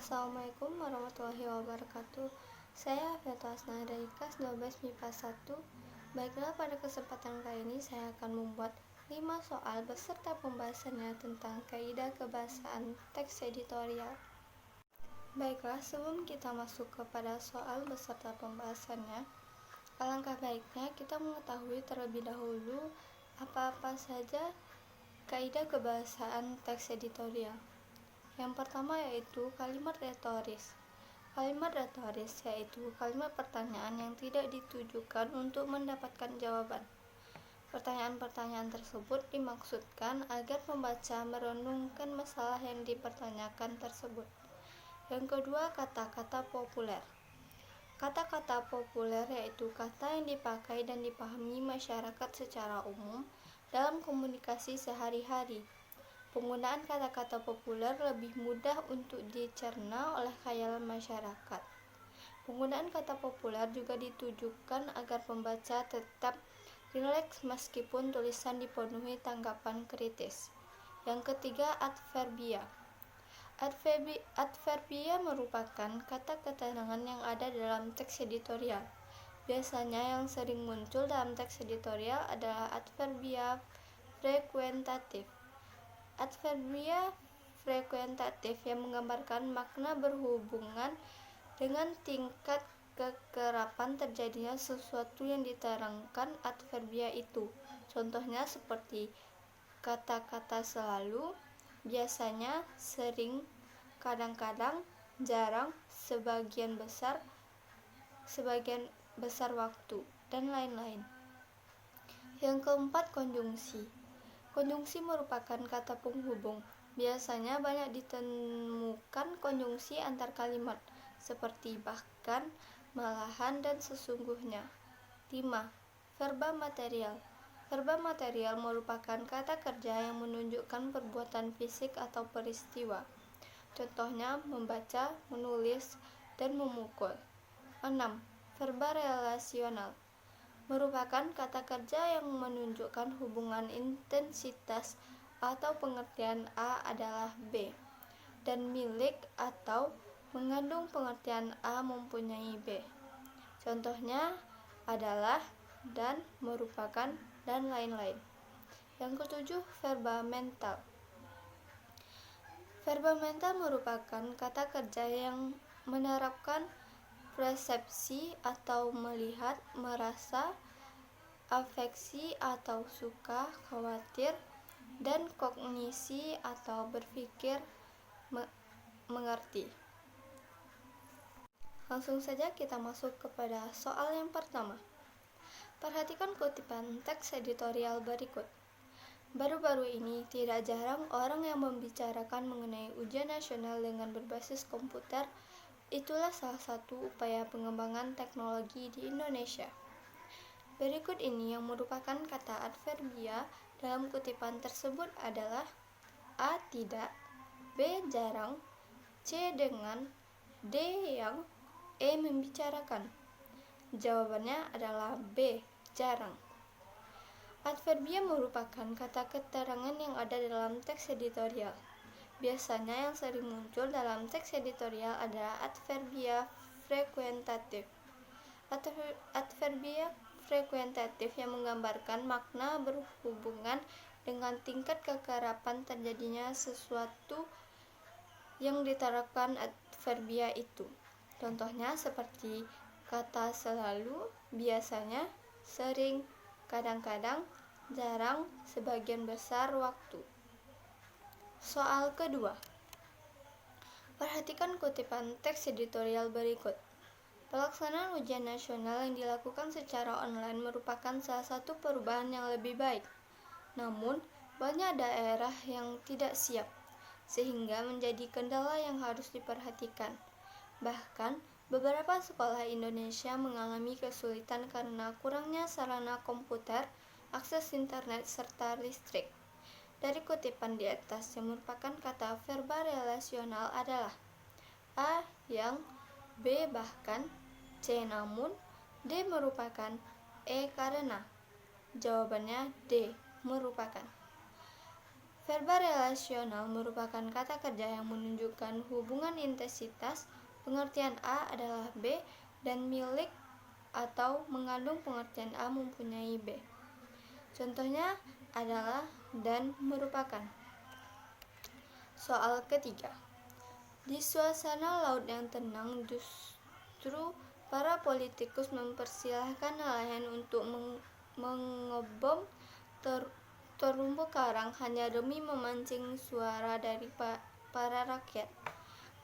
Assalamualaikum warahmatullahi wabarakatuh. Saya Feto Asna dari kelas 12 MIPA 1. Baiklah, pada kesempatan kali ini saya akan membuat 5 soal beserta pembahasannya tentang kaidah kebahasaan teks editorial. Baiklah, sebelum kita masuk kepada soal beserta pembahasannya, alangkah baiknya kita mengetahui terlebih dahulu apa-apa saja kaidah kebahasaan teks editorial. Yang pertama yaitu kalimat retoris. Kalimat retoris yaitu kalimat pertanyaan yang tidak ditujukan untuk mendapatkan jawaban. Pertanyaan-pertanyaan tersebut dimaksudkan agar pembaca merenungkan masalah yang dipertanyakan tersebut. Yang kedua, kata-kata populer. Kata-kata populer yaitu kata yang dipakai dan dipahami masyarakat secara umum dalam komunikasi sehari-hari. Penggunaan kata-kata populer lebih mudah untuk dicerna oleh khayalan masyarakat. Penggunaan kata populer juga ditujukan agar pembaca tetap rileks meskipun tulisan dipenuhi tanggapan kritis. Yang ketiga, adverbia. Adverbia merupakan kata keterangan yang ada dalam teks editorial. Biasanya yang sering muncul dalam teks editorial adalah adverbia frekuentatif. Adverbia frekuentatif yang menggambarkan makna berhubungan dengan tingkat kekerapan terjadinya sesuatu yang diterangkan adverbia itu. Contohnya seperti kata-kata selalu, biasanya, sering, kadang-kadang, jarang, sebagian besar waktu, dan lain-lain. Yang keempat, konjungsi. Konjungsi merupakan kata penghubung. Biasanya banyak ditemukan konjungsi antar kalimat, seperti bahkan, malahan, dan sesungguhnya. 5. Verba material. Verba material merupakan kata kerja yang menunjukkan perbuatan fisik atau peristiwa. Contohnya membaca, menulis, dan memukul. 6. Verba relasional merupakan kata kerja yang menunjukkan hubungan intensitas atau pengertian A adalah B dan milik atau mengandung pengertian A mempunyai B. Contohnya adalah, dan, merupakan, dan lain-lain. Yang ketujuh, verba mental. Verba mental merupakan kata kerja yang menerapkan persepsi atau melihat, merasa, afeksi atau suka, khawatir, dan kognisi atau berpikir, mengerti. Langsung saja kita masuk kepada soal yang pertama. Perhatikan kutipan teks editorial berikut. Baru-baru ini tidak jarang orang yang membicarakan mengenai ujian nasional dengan berbasis komputer. Itulah salah satu upaya pengembangan teknologi di Indonesia. Berikut ini yang merupakan kata adverbia dalam kutipan tersebut adalah A. Tidak, B. Jarang, C. Dengan, D. Yang, E. Membicarakan. Jawabannya adalah B. Jarang. Adverbia merupakan kata keterangan yang ada dalam teks editorial. Biasanya yang sering muncul dalam teks editorial adalah adverbia frekuentatif. Adverbia frekuentatif yang menggambarkan makna berhubungan dengan tingkat kekerapan terjadinya sesuatu yang diterapkan adverbia itu. Contohnya seperti kata selalu, biasanya, sering, kadang-kadang, jarang, sebagian besar waktu. Soal kedua. Perhatikan kutipan teks editorial berikut. Pelaksanaan ujian nasional yang dilakukan secara online merupakan salah satu perubahan yang lebih baik. Namun, banyak daerah yang tidak siap, sehingga menjadi kendala yang harus diperhatikan. Bahkan, beberapa sekolah Indonesia mengalami kesulitan karena kurangnya sarana komputer, akses internet, serta listrik. Dari kutipan di atas yang merupakan kata verba relasional adalah A. Yang, B. Bahkan, C. Namun, D. Merupakan, E. Karena. Jawabannya D. Merupakan. Verba relasional merupakan kata kerja yang menunjukkan hubungan intensitas. Pengertian A adalah B dan milik atau mengandung pengertian A mempunyai B. Contohnya adalah dan merupakan. Soal ketiga. Di suasana laut yang tenang, justru para politikus mempersilahkan nelayan untuk mengebom terumbu karang hanya demi memancing suara dari para rakyat.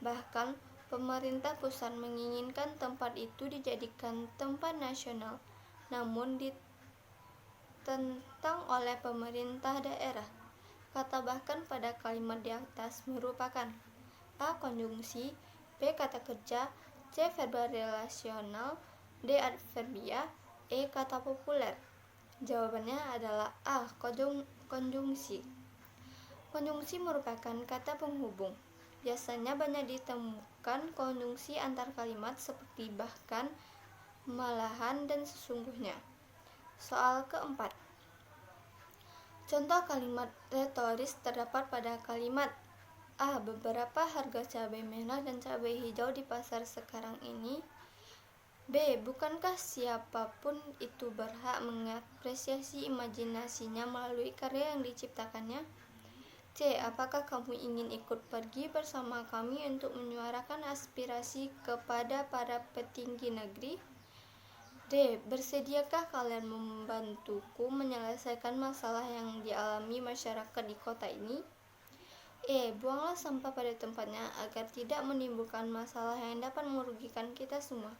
Bahkan pemerintah pusat menginginkan tempat itu dijadikan tempat nasional, namun ditentang oleh pemerintah daerah. Kata bahkan pada kalimat di atas merupakan A. Konjungsi, B. Kata kerja, C. Verba relasional, D. Adverbia, E. Kata populer. Jawabannya adalah A. Konjungsi. Konjungsi merupakan kata penghubung. Biasanya banyak ditemukan konjungsi antar kalimat seperti bahkan, malahan, dan sesungguhnya. Soal keempat. Contoh kalimat retoris terdapat pada kalimat A. Beberapa harga cabai merah dan cabai hijau di pasar sekarang ini. B. Bukankah siapapun itu berhak mengapresiasi imajinasinya melalui karya yang diciptakannya? C. Apakah kamu ingin ikut pergi bersama kami untuk menyuarakan aspirasi kepada para petinggi negeri? D. Bersediakah kalian membantuku menyelesaikan masalah yang dialami masyarakat di kota ini? E. Buanglah sampah pada tempatnya agar tidak menimbulkan masalah yang dapat merugikan kita semua.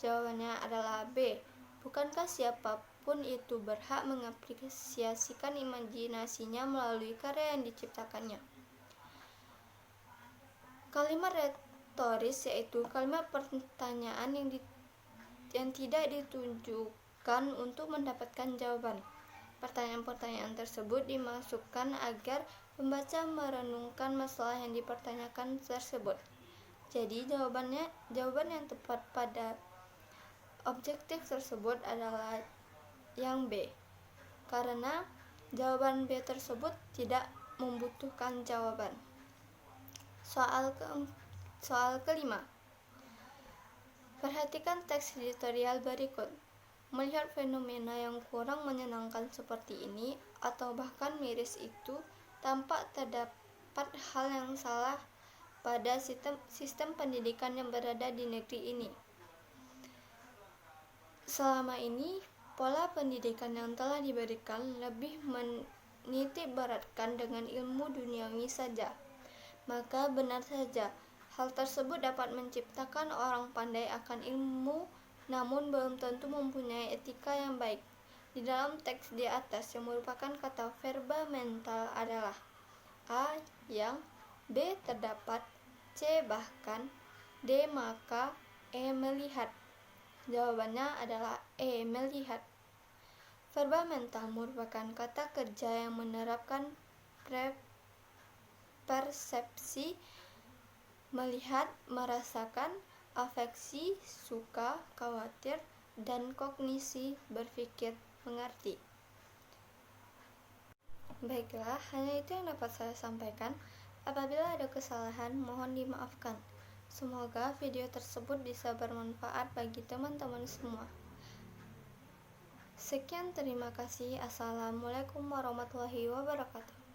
Jawabannya adalah B. Bukankah siapapun itu berhak mengapresiasikan imajinasinya melalui karya yang diciptakannya? Kalimat retoris yaitu kalimat pertanyaan yang tidak ditujukan untuk mendapatkan jawaban. Pertanyaan-pertanyaan tersebut dimasukkan agar pembaca merenungkan masalah yang dipertanyakan tersebut. Jadi jawaban yang tepat pada objektif tersebut adalah yang B, karena jawaban B tersebut tidak membutuhkan jawaban. Soal kelima. Perhatikan teks editorial berikut. Melihat fenomena yang kurang menyenangkan seperti ini, atau bahkan miris itu, tampak terdapat hal yang salah pada sistem pendidikan yang berada di negeri ini. Selama ini, pola pendidikan yang telah diberikan lebih menitik beratkan dengan ilmu duniawi saja. Maka benar saja, hal tersebut dapat menciptakan orang pandai akan ilmu, namun belum tentu mempunyai etika yang baik. Di dalam teks di atas yang merupakan kata verba mental adalah A. Yang, B. Terdapat, C. Bahkan, D. Maka, E. Melihat. Jawabannya adalah E. Melihat. Verba mental merupakan kata kerja yang menerapkan persepsi, melihat, merasakan, afeksi, suka, khawatir, dan kognisi, berpikir, mengerti. Baiklah, hanya itu yang dapat saya sampaikan. Apabila ada kesalahan, mohon dimaafkan. Semoga video tersebut bisa bermanfaat bagi teman-teman semua. Sekian, terima kasih. Assalamualaikum warahmatullahi wabarakatuh.